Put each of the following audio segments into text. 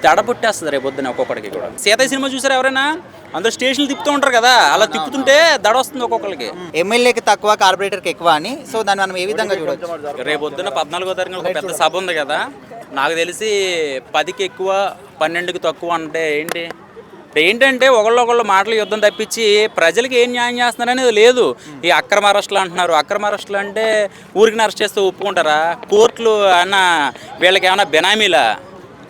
తడ పుట్టేస్తుంది రేపు పొద్దున ఒక్కొక్కడికి కూడా. సీతయ్య సినిమా చూసారు ఎవరైనా? అందరూ స్టేషన్లు తిప్పుతూ ఉంటారు కదా, అలా తిప్పుతుంటే దడ వస్తుంది ఒక్కొక్కరికి. ఎమ్మెల్యేకి తక్కువ, కార్పొరేటర్కి ఎక్కువ అని. సో దాన్ని మనం ఏ విధంగా చూడొచ్చు? రేపు పొద్దున 14వ తారీఖున ఒక పెద్ద సభ ఉంది కదా, నాకు తెలిసి 10కి ఎక్కువ 12కి తక్కువ అంటే ఏంటంటే ఒకళ్ళొకళ్ళు మాటలు యుద్ధం తప్పించి ప్రజలకి ఏం న్యాయం చేస్తున్నారనేది లేదు. ఈ అక్రమ అరెస్టులు అంటున్నారు. అక్రమ అరెస్టులు అంటే ఊరికి అరెస్ట్ చేస్తే ఒప్పుకుంటారా? కోర్టులు అన్న వీళ్ళకి ఏమైనా బెనామీలా?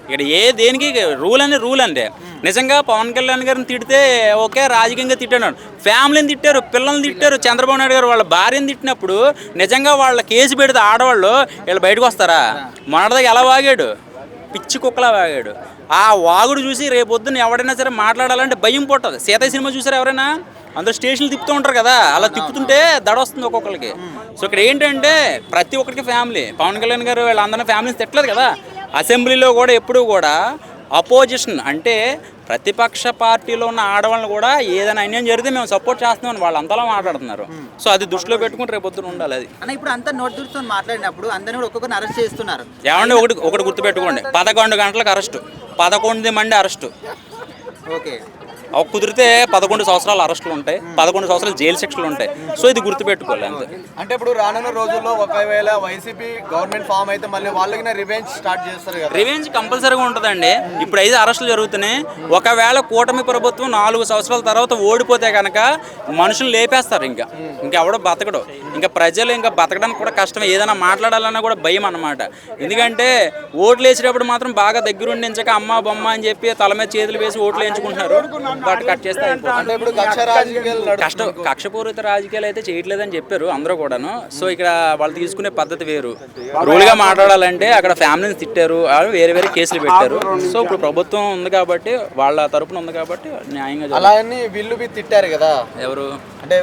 ఇక్కడ దేనికి రూల్ అంటే నిజంగా పవన్ కళ్యాణ్ గారిని తిడితే ఓకే, రాజకీయంగా తిట్టాడు, ఫ్యామిలీని తిట్టారు, పిల్లల్ని తిట్టారు. చంద్రబాబు నాయుడు గారు వాళ్ళ భార్యను తిట్టినప్పుడు నిజంగా వాళ్ళ కేసు పెడితే ఆడవాళ్ళు వీళ్ళు బయటకు వస్తారా? మొన్నటిదాకా ఎలా వాగాడు, పిచ్చి కుక్కలా వాగాడు. ఆ వాగుడు చూసి రేపు పొద్దున్న ఎవడైనా సరే మాట్లాడాలంటే భయం పుట్టదు. సీతయ్య సినిమా చూసారు ఎవరైనా? అందరూ స్టేషన్లు తిప్పుతూ ఉంటారు కదా, అలా తిప్పుతుంటే దడ వస్తుంది ఒక్కొక్కరికి. సో ఇక్కడ ఏంటంటే ప్రతి ఒక్కరికి ఫ్యామిలీ. పవన్ కళ్యాణ్ గారు వీళ్ళందరినీ ఫ్యామిలీని తిట్టలేదు కదా. అసెంబ్లీలో కూడా ఎప్పుడూ కూడా అపోజిషన్ అంటే ప్రతిపక్ష పార్టీలో ఉన్న ఆడవాళ్ళని కూడా ఏదైనా అన్యాయం జరిగితే మేము సపోర్ట్ చేస్తున్నామని వాళ్ళు అంతలా మాట్లాడుతున్నారు. సో అది దృష్టిలో పెట్టుకుని రేపు పొద్దున ఉండాలి. అది అన్న ఇప్పుడు అంతా నోట్ దృష్టితో మాట్లాడినప్పుడు అందరినీ కూడా ఒక్కొక్కరిని అరెస్ట్ చేస్తున్నారు. ఏమంటే ఒకటి గుర్తుపెట్టుకోండి, 11 గంటలకు అరెస్టు, 11 మంది అరెస్టు. ఓకే, కుదిరితే 11 సంవత్సరాలు అరెస్టులు ఉంటాయి, 11 సంవత్సరాలు జైలు శిక్షలు ఉంటాయి. సో ఇది గుర్తుపెట్టుకోవాలి అంతే. అంటే ఇప్పుడు రానున్న రోజుల్లో ఒకవేళ వైసీపీ గవర్నమెంట్ ఫామ్ అయితే మళ్ళీ వాళ్ళకి రివెంజ్ స్టార్ట్ చేస్తారు కదా? రివెంజ్ కంపల్సరీగా ఉంటుందండి. ఇప్పుడు 5 అరెస్టులు జరుగుతున్నాయి. ఒకవేళ కూటమి ప్రభుత్వం 4 సంవత్సరాల తర్వాత ఓడిపోతే కనుక మనుషులు లేపేస్తారు. ఇంకెవడో బతకడు. ఇంకా ప్రజలు ఇంకా బతకడానికి కూడా కష్టం. ఏదైనా మాట్లాడాలన్నా కూడా భయం అన్నమాట. ఎందుకంటే ఓట్లు వేసేటప్పుడు మాత్రం బాగా దగ్గరుండి ఎంచక అమ్మ బొమ్మ అని చెప్పి తల మీద చేతులు వేసి ఓట్లు వేయించుకుంటున్నారు. బట్ కట్ చేస్తే కక్షపూరిత రాజకీయాలు అయితే చేయట్లేదని చెప్పారు అందరూ కూడాను. సో ఇక్కడ వాళ్ళు తీసుకునే పద్ధతి వేరు. రూల్గా మాట్లాడాలంటే అక్కడ ఫ్యామిలీని తిట్టారు, వేరే వేరే కేసులు పెట్టారు. సో ఇప్పుడు ప్రభుత్వం ఉంది కాబట్టి వాళ్ళ తరపున ఉంది కాబట్టి న్యాయంగా. అలా అని వీళ్ళు తిట్టారు కదా ఎవరు అంటే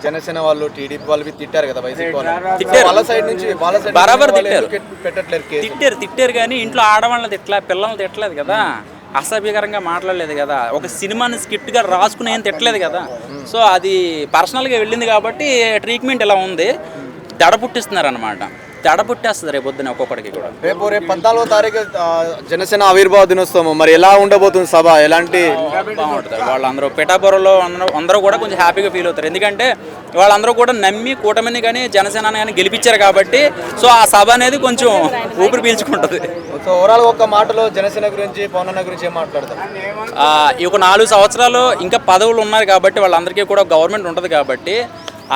జనసేన వాళ్ళు, టీడీపీ వాళ్ళు తిట్టారు కదా వైసీపీ వాళ్ళు. వాళ్ళ సైడ్ నుంచి బరాబర్ తిట్టారు కానీ ఇంట్లో ఆడవాళ్ళని తిట్టలే, పిల్లల్ని తిట్టలేదు కదా, అసభ్యకరంగా మాట్లాడలేదు కదా, ఒక సినిమాని స్కిట్గా రాసుకుని ఏం తిట్టలేదు కదా. సో అది పర్సనల్గా వెళ్ళింది కాబట్టి ట్రీట్మెంట్ ఇలా ఉంది. దడ పుట్టిస్తున్నారు అనమాట. దడ పుట్టేస్తుంది రేపు పొద్దున ఒక్కొక్కడికి కూడా. రేపు 14వ తారీఖు జనసేన ఆవిర్భావ దినోత్సవం, మరి ఎలా ఉండబోతుంది సభ? ఎలాంటి బాగుంటుంది? వాళ్ళందరూ పిఠాపురంలో అందరూ కూడా కొంచెం హ్యాపీగా ఫీల్ అవుతారు. ఎందుకంటే వాళ్ళందరూ కూడా నమ్మి కూటమిని కానీ జనసేనని కానీ గెలిపించారు కాబట్టి. సో ఆ సభ అనేది కొంచెం ఊపిరి పీల్చుకుంటుంది. సో ఓవరాల్ ఒక్క మాటలో జనసేన గురించి, పవన్ అన్న గురించి ఏం మాట్లాడతారు? ఈ ఒక 4 సంవత్సరాలు ఇంకా పదవులు ఉన్నారు కాబట్టి వాళ్ళందరికీ కూడా గవర్నమెంట్ ఉంటుంది కాబట్టి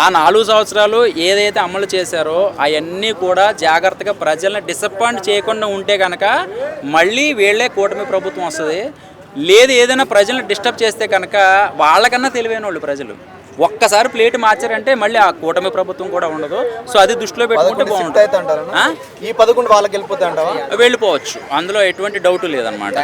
ఆ 4 సంవత్సరాలు ఏదైతే అమలు చేశారో అవన్నీ కూడా జాగ్రత్తగా ప్రజల్ని డిసప్పాయింట్ చేయకుండా ఉంటే కనుక మళ్ళీ వీళ్ళే కూటమి ప్రభుత్వం వస్తుంది. లేదు ఏదైనా ప్రజల్ని డిస్టర్బ్ చేస్తే కనుక వాళ్ళకన్నా తెలివైన వాళ్ళు ప్రజలు. ఒక్కసారి ప్లేట్ మార్చారంటే మళ్ళీ ఆ కూటమి ప్రభుత్వం కూడా ఉండదు. సో అది దృష్టిలో పెట్టుకుంటే బాగుంటుంది. ఈ 11 వాళ్ళకి వెళ్ళిపోతే వెళ్ళిపోవచ్చు, అందులో ఎటువంటి డౌట్ లేదనమాట.